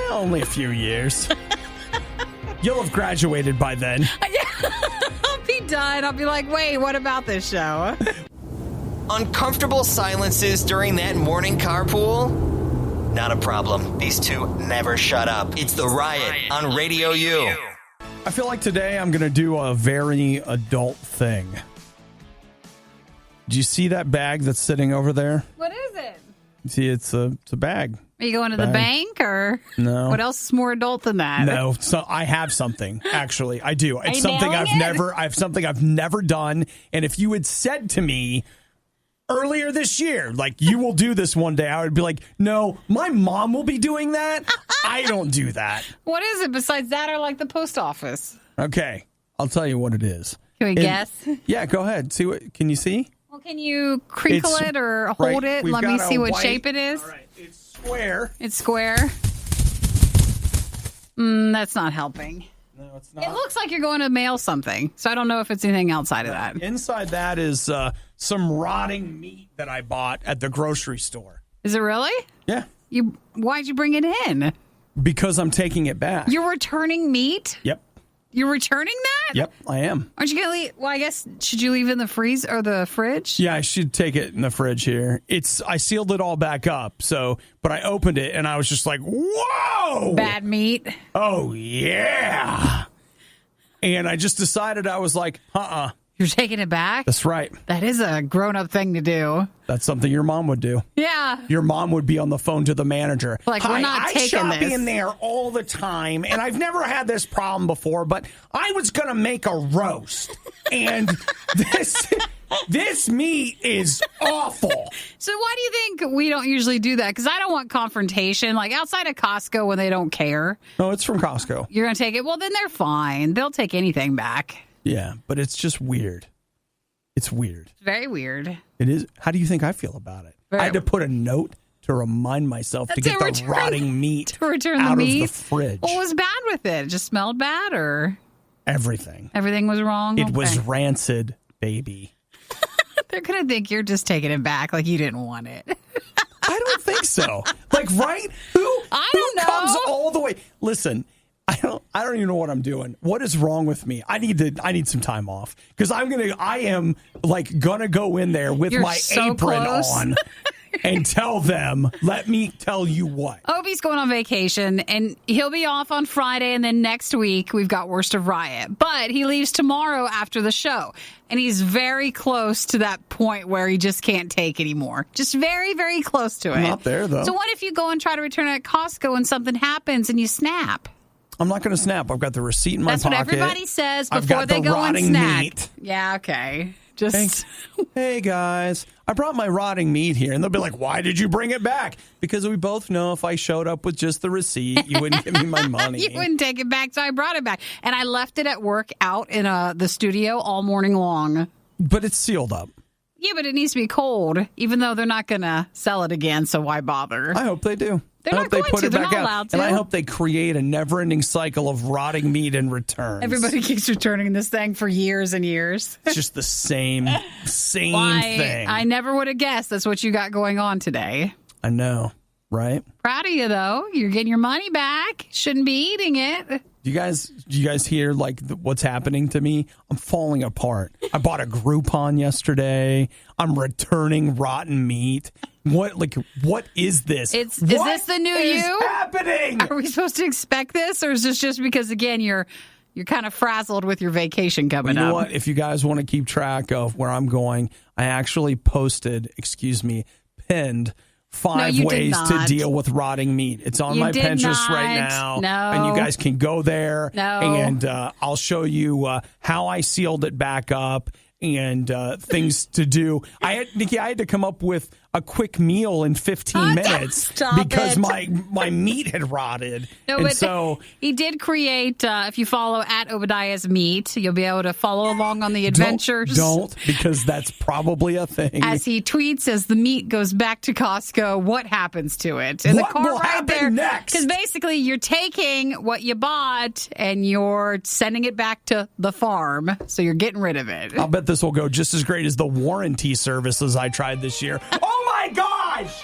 Only a few years. You'll have graduated by then. I'll be done. I'll be like, wait, what about this show? Uncomfortable silences during that morning carpool? Not a problem. These 2 never shut up. It's the Riot on Radio U. I feel like today I'm going to do a very adult thing. Do you see that bag that's sitting over there? What is it? See, it's a bag. Are you going to the bank, or no? What else is more adult than that? No, so I have something. Actually, I do. It's something I've I've never done. And if you had said to me, earlier this year, like, you will do this one day. I would be like, no, my mom will be doing that. I don't do that. What is it besides that or like the post office? Okay, I'll tell you what it is. Can we guess? Yeah, go ahead. See what? Can you see? Well, can you crinkle it or hold it? Let me see what shape it is. All right, it's square. It's square. That's not helping. No, it's not. It looks like you're going to mail something, so I don't know if it's anything outside of that. Inside that is some rotting meat that I bought at the grocery store. Is it really? Yeah. Why'd you bring it in? Because I'm taking it back. You're returning meat? Yep. You're returning that? Yep, I am. Aren't you going to leave? Well, I guess, should you leave it in the freezer or the fridge? Yeah, I should take it in the fridge here. I sealed it all back up, but I opened it and I was just like, whoa! Bad meat. Oh, yeah. And I just decided, I was like, You're taking it back? That's right. That is a grown-up thing to do. That's something your mom would do. Yeah. Your mom would be on the phone to the manager. Like, we're not taking I shop this. in there all the time, and I've never had this problem before, but I was going to make a roast, and this meat is awful. So why do you think we don't usually do that? Because I don't want confrontation. Like, outside of Costco when they don't care. No, it's from Costco. You're going to take it? Well, then they're fine. They'll take anything back. Yeah, but it's just weird. It's weird. It's very weird. It is. How do you think I feel about it? I had to put a note to remind myself to get the rotting meat out of the fridge. What was bad with it? It just smelled bad, or everything? Everything was wrong? It was rancid, baby. They're going to think you're just taking it back like you didn't want it. I don't think so. Like, right? Who comes all the way? Listen, I don't even know what I'm doing. What is wrong with me? I need some time off because I am like gonna go in there with my apron on and tell them, let me tell you what. Obi's going on vacation and he'll be off on Friday, and then next week we've got Worst of Riot. But he leaves tomorrow after the show. And he's very close to that point where he just can't take anymore. Just very, very close to it. Not there, though. So what if you go and try to return it at Costco and something happens and you snap? I'm not going to snap. I've got the receipt in my pocket. That's what everybody says before they go and snack. Meat. Yeah, okay. Just hey guys, I brought my rotting meat here, and they'll be like, "Why did you bring it back?" Because we both know if I showed up with just the receipt, you wouldn't give me my money. You wouldn't take it back, so I brought it back, and I left it at work out in the studio all morning long. But it's sealed up. Yeah, but it needs to be cold, even though they're not going to sell it again. So why bother? I hope they do. They're I not hope they going put to. it They're back not out. allowed to. And I hope they create a never-ending cycle of rotting meat and returns. Everybody keeps returning this thing for years and years. It's just the same thing. I never would have guessed that's what you got going on today. I know, right? Proud of you, though. You're getting your money back. Shouldn't be eating it. Do you guys hear like what's happening to me? I'm falling apart. I bought a Groupon yesterday. I'm returning rotten meat. What is this? Is this the new you? What is happening? Are we supposed to expect this, or is this just because again you're kind of frazzled with your vacation coming up? You know what? If you guys want to keep track of where I'm going, I actually pinned 5 ways to deal with rotting meat. It's on my Pinterest right now. No. And you guys can go there. No. And I'll show you how I sealed it back up and things to do. Nikki, I had to come up with a quick meal in 15 minutes because my meat had rotted. No, and but so he did create, if you follow at Obadiah's Meat, you'll be able to follow along on the adventures. Don't, because that's probably a thing. As he tweets, as the meat goes back to Costco, what happens to it? And what the car will right happen there, next? because basically you're taking what you bought and you're sending it back to the farm, so you're getting rid of it. I'll bet this will go just as great as the warranty services I tried this year. Oh my gosh!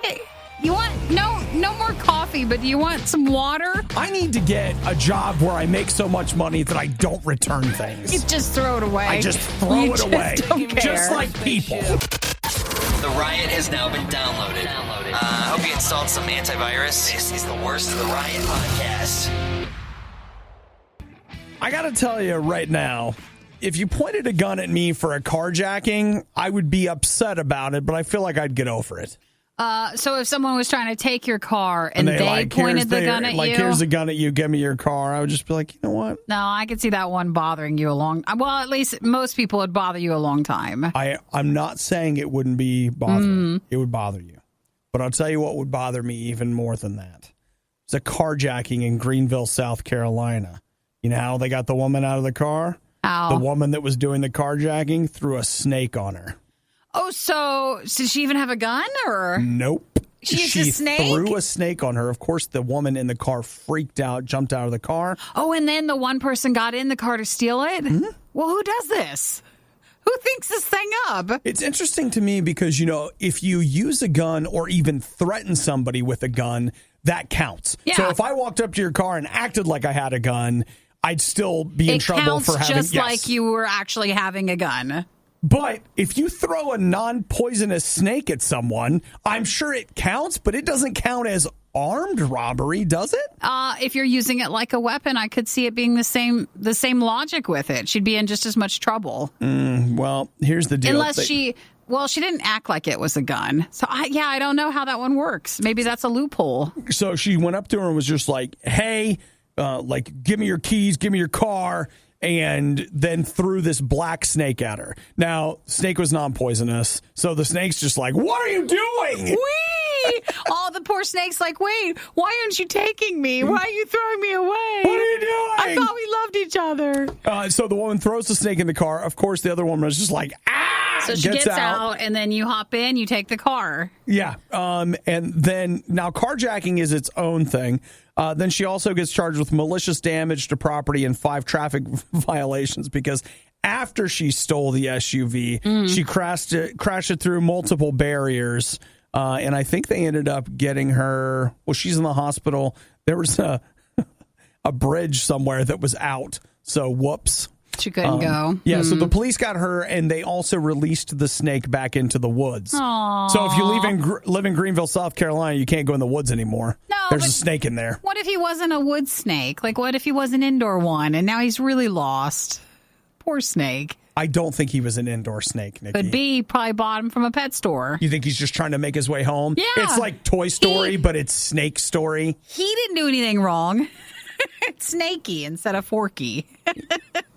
Hey, you want no more coffee, but do you want some water? I need to get a job where I make so much money that I don't return things. You just throw it away. I just throw it away. Don't care. Just like people. The Riot has now been downloaded. I hope you installed some antivirus. This is the Worst of the Riot podcast. I gotta tell you right now, if you pointed a gun at me for a carjacking, I would be upset about it, but I feel like I'd get over it. So if someone was trying to take your car and they like, pointed the gun at you, here's a gun at you, give me your car, I would just be like, you know what? No, I could see that one bothering you at least most people would bother you a long time. I'm not saying it wouldn't be bothering. It would bother you. But I'll tell you what would bother me even more than that. It's a carjacking in Greenville, South Carolina. You know how they got the woman out of the car? How? The woman that was doing the carjacking threw a snake on her. Oh, so did she even have a gun or? Nope. She used a snake? Threw a snake on her. Of course, the woman in the car freaked out, jumped out of the car. Oh, and then the one person got in the car to steal it? Mm-hmm. Well, who does this? Who thinks this thing up? It's interesting to me because, you know, if you use a gun or even threaten somebody with a gun, that counts. Yeah. So if I walked up to your car and acted like I had a gun, I'd still be in trouble for having... just like you were actually having a gun. But if you throw a non-poisonous snake at someone, I'm sure it counts, but it doesn't count as armed robbery, does it? If you're using it like a weapon, I could see it being the same logic with it. She'd be in just as much trouble. Well, here's the deal. Unless she didn't act like it was a gun. So, I don't know how that one works. Maybe that's a loophole. So she went up to her and was just like, hey, give me your keys, give me your car, and then threw this black snake at her. Now, snake was non-poisonous, so the snake's just like, what are you doing? Wee! All the poor snake's like, wait, why aren't you taking me? Why are you throwing me away? What are you doing? I thought we loved each other. So the woman throws the snake in the car. Of course, the other woman was just like, ah! So she gets out, and then you hop in, you take the car. Yeah. And then, now carjacking is its own thing. Then she also gets charged with malicious damage to property and 5 traffic violations because after she stole the SUV, she crashed it through multiple barriers. And I think they ended up getting her. Well, she's in the hospital. There was a bridge somewhere that was out. So whoops. She couldn't go. Yeah, so the police got her, and they also released the snake back into the woods. Aww. So if you live in Greenville, South Carolina, you can't go in the woods anymore. No, there's a snake in there. What if he wasn't a wood snake? Like, what if he was an indoor one, and now he's really lost? Poor snake. I don't think he was an indoor snake, Nikki. Could be. Probably bought him from a pet store. You think he's just trying to make his way home? Yeah. It's like Toy Story, but it's Snake Story. He didn't do anything wrong. It's Snakey instead of Forky.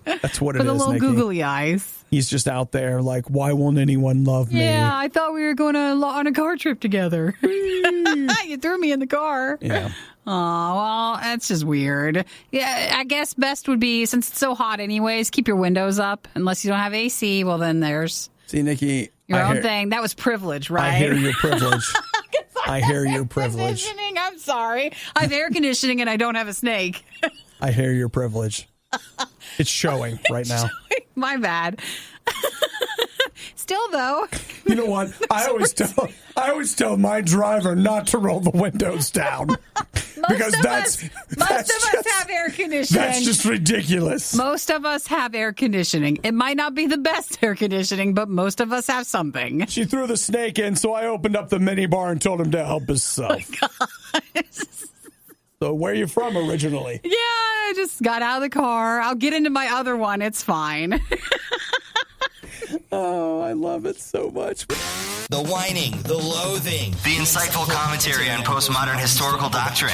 That's what it is, With the little Nikki. googly eyes. He's just out there like, why won't anyone love me? Yeah, I thought we were going on a car trip together. You threw me in the car. Yeah. Oh, well, that's just weird. Yeah, I guess best would be, since it's so hot anyways, keep your windows up. Unless you don't have AC, well, then there's See, Nikki. your own thing. That was privilege, right? I hear your privilege. I hear your privilege. I'm sorry. I have air conditioning and I don't have a snake. I hear your privilege. It's showing right now. My bad. Still, though. You know what? I always tell my driver not to roll the windows down. Most of us have air conditioning. That's just ridiculous. Most of us have air conditioning. It might not be the best air conditioning, but most of us have something. She threw the snake in, so I opened up the minibar and told him to help himself. Oh, So where are you from originally? yeah, I just got out of the car. I'll get into my other one. It's fine. Oh, I love it so much. The whining, the loathing, the insightful commentary on postmodern historical doctrine.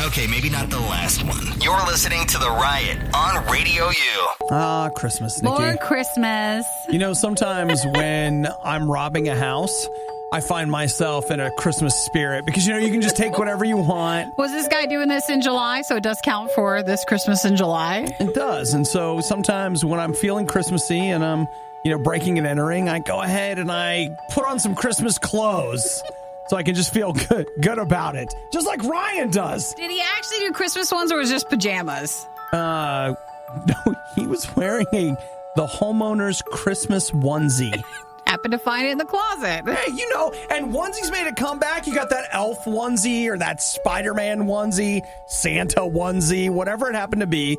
Okay, maybe not the last one. You're listening to The Riot on Radio U. Ah, Christmas, Nikki. More Christmas. You know, sometimes when I'm robbing a house, I find myself in a Christmas spirit because, you know, you can just take whatever you want. Was this guy doing this in July? So it does count for this Christmas in July? It does. And so sometimes when I'm feeling Christmassy and I'm, you know, breaking and entering, I go ahead and I put on some Christmas clothes so I can just feel good about it. Just like Ryan does. Did he actually do Christmas ones or was it just pajamas? No, he was wearing the homeowner's Christmas onesie. Happened to find it in the closet. Hey, you know, and onesies made a comeback. You got that elf onesie or that Spider-Man onesie, Santa onesie, whatever it happened to be.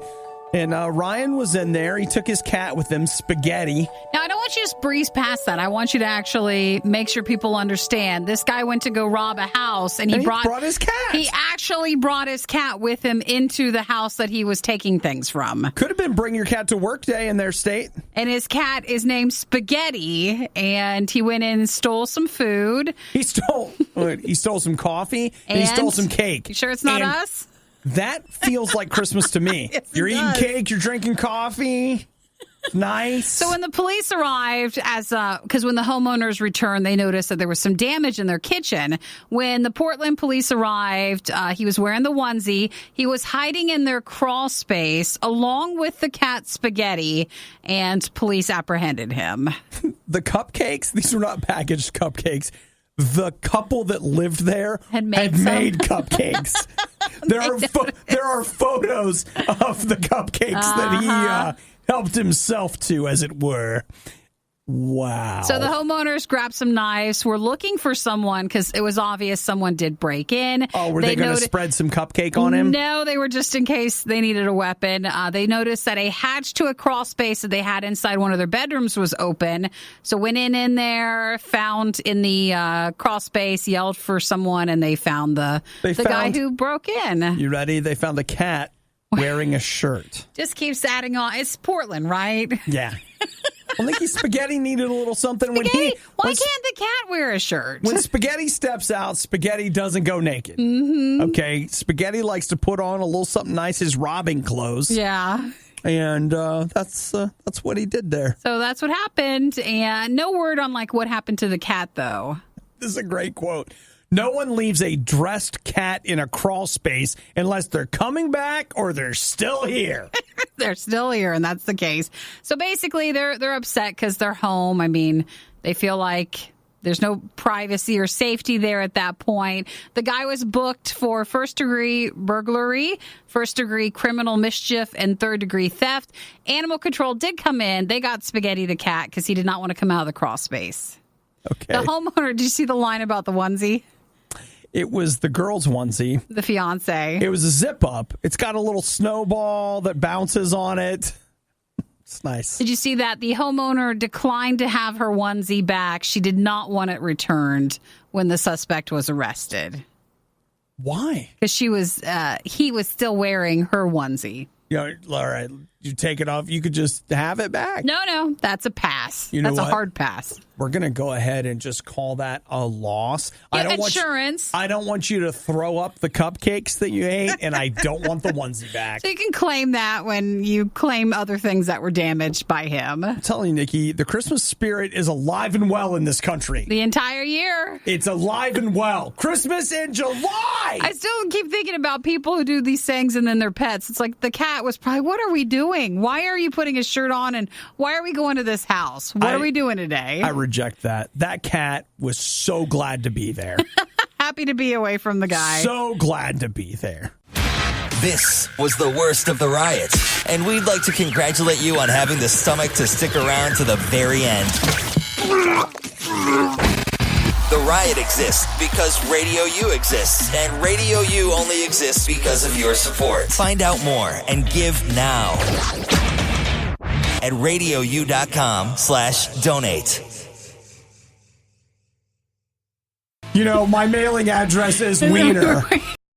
And Ryan was in there. He took his cat with him, Spaghetti. Now, I don't want you to just breeze past that. I want you to actually make sure people understand. This guy went to go rob a house, and he brought his cat. He actually brought his cat with him into the house that he was taking things from. Could have been Bring Your Cat to Work Day in their state. And his cat is named Spaghetti, and he went in and stole some food. He stole some coffee, and he stole some cake. You sure it's not us? That feels like Christmas to me. Yes, you're eating cake, you're drinking coffee. Nice. So when the police arrived, because when the homeowners returned, they noticed that there was some damage in their kitchen. When the Portland police arrived, he was wearing the onesie. He was hiding in their crawl space along with the cat Spaghetti, and police apprehended him. The cupcakes, these were not packaged cupcakes. The couple that lived there had made cupcakes. There are photos of the cupcakes that he helped himself to, as it were. Wow. So the homeowners grabbed some knives. We're looking for someone because it was obvious someone did break in. Oh, were they going to spread some cupcake on him? No, they were just in case they needed a weapon. They noticed that a hatch to a crawl space that they had inside one of their bedrooms was open. So went in there, found in the crawl space, yelled for someone, and they found the guy who broke in. You ready? They found a cat wearing a shirt. Just keeps adding on. It's Portland, right? Yeah. Well, Nikki, Spaghetti needed a little something. Why can't the cat wear a shirt? When Spaghetti steps out, Spaghetti doesn't go naked. Mm-hmm. Okay, Spaghetti likes to put on a little something nice, his robbing clothes. Yeah. And that's what he did there. So that's what happened. And no word on what happened to the cat, though. This is a great quote. No one leaves a dressed cat in a crawl space unless they're coming back or they're still here. They're still here, and that's the case. So basically, they're upset because they're home. I mean, they feel like there's no privacy or safety there at that point. The guy was booked for first-degree burglary, first-degree criminal mischief, and third-degree theft. Animal control did come in. They got Spaghetti the cat because he did not want to come out of the crawl space. Okay. The homeowner, did you see the line about the onesie? It was the girl's onesie. The fiance. It was a zip up. It's got a little snowball that bounces on it. It's nice. Did you see that? The homeowner declined to have her onesie back. She did not want it returned when the suspect was arrested. Why? Because he was still wearing her onesie. All right, you take it off. You could just have it back. No, that's a pass. You know that's what? A hard pass. We're going to go ahead and just call that a loss. Yeah, insurance. I don't want you to throw up the cupcakes that you ate, and I don't want the onesie back. So you can claim that when you claim other things that were damaged by him. I'm telling you, Nikki, the Christmas spirit is alive and well in this country. The entire year. It's alive and well. Christmas in July. I still keep thinking about people who do these things and then their pets. It's like the cat was probably, what are we doing? Why are you putting a shirt on? And why are we going to this house? What are we doing today? I reject that. That cat was so glad to be there. Happy to be away from the guy. So glad to be there. This was the worst of the riots, and we'd like to congratulate you on having the stomach to stick around to the very end. The Riot exists because Radio U exists, and Radio U only exists because of your support. Find out more and give now at RadioU.com/donate. You know, my mailing address is Wiener.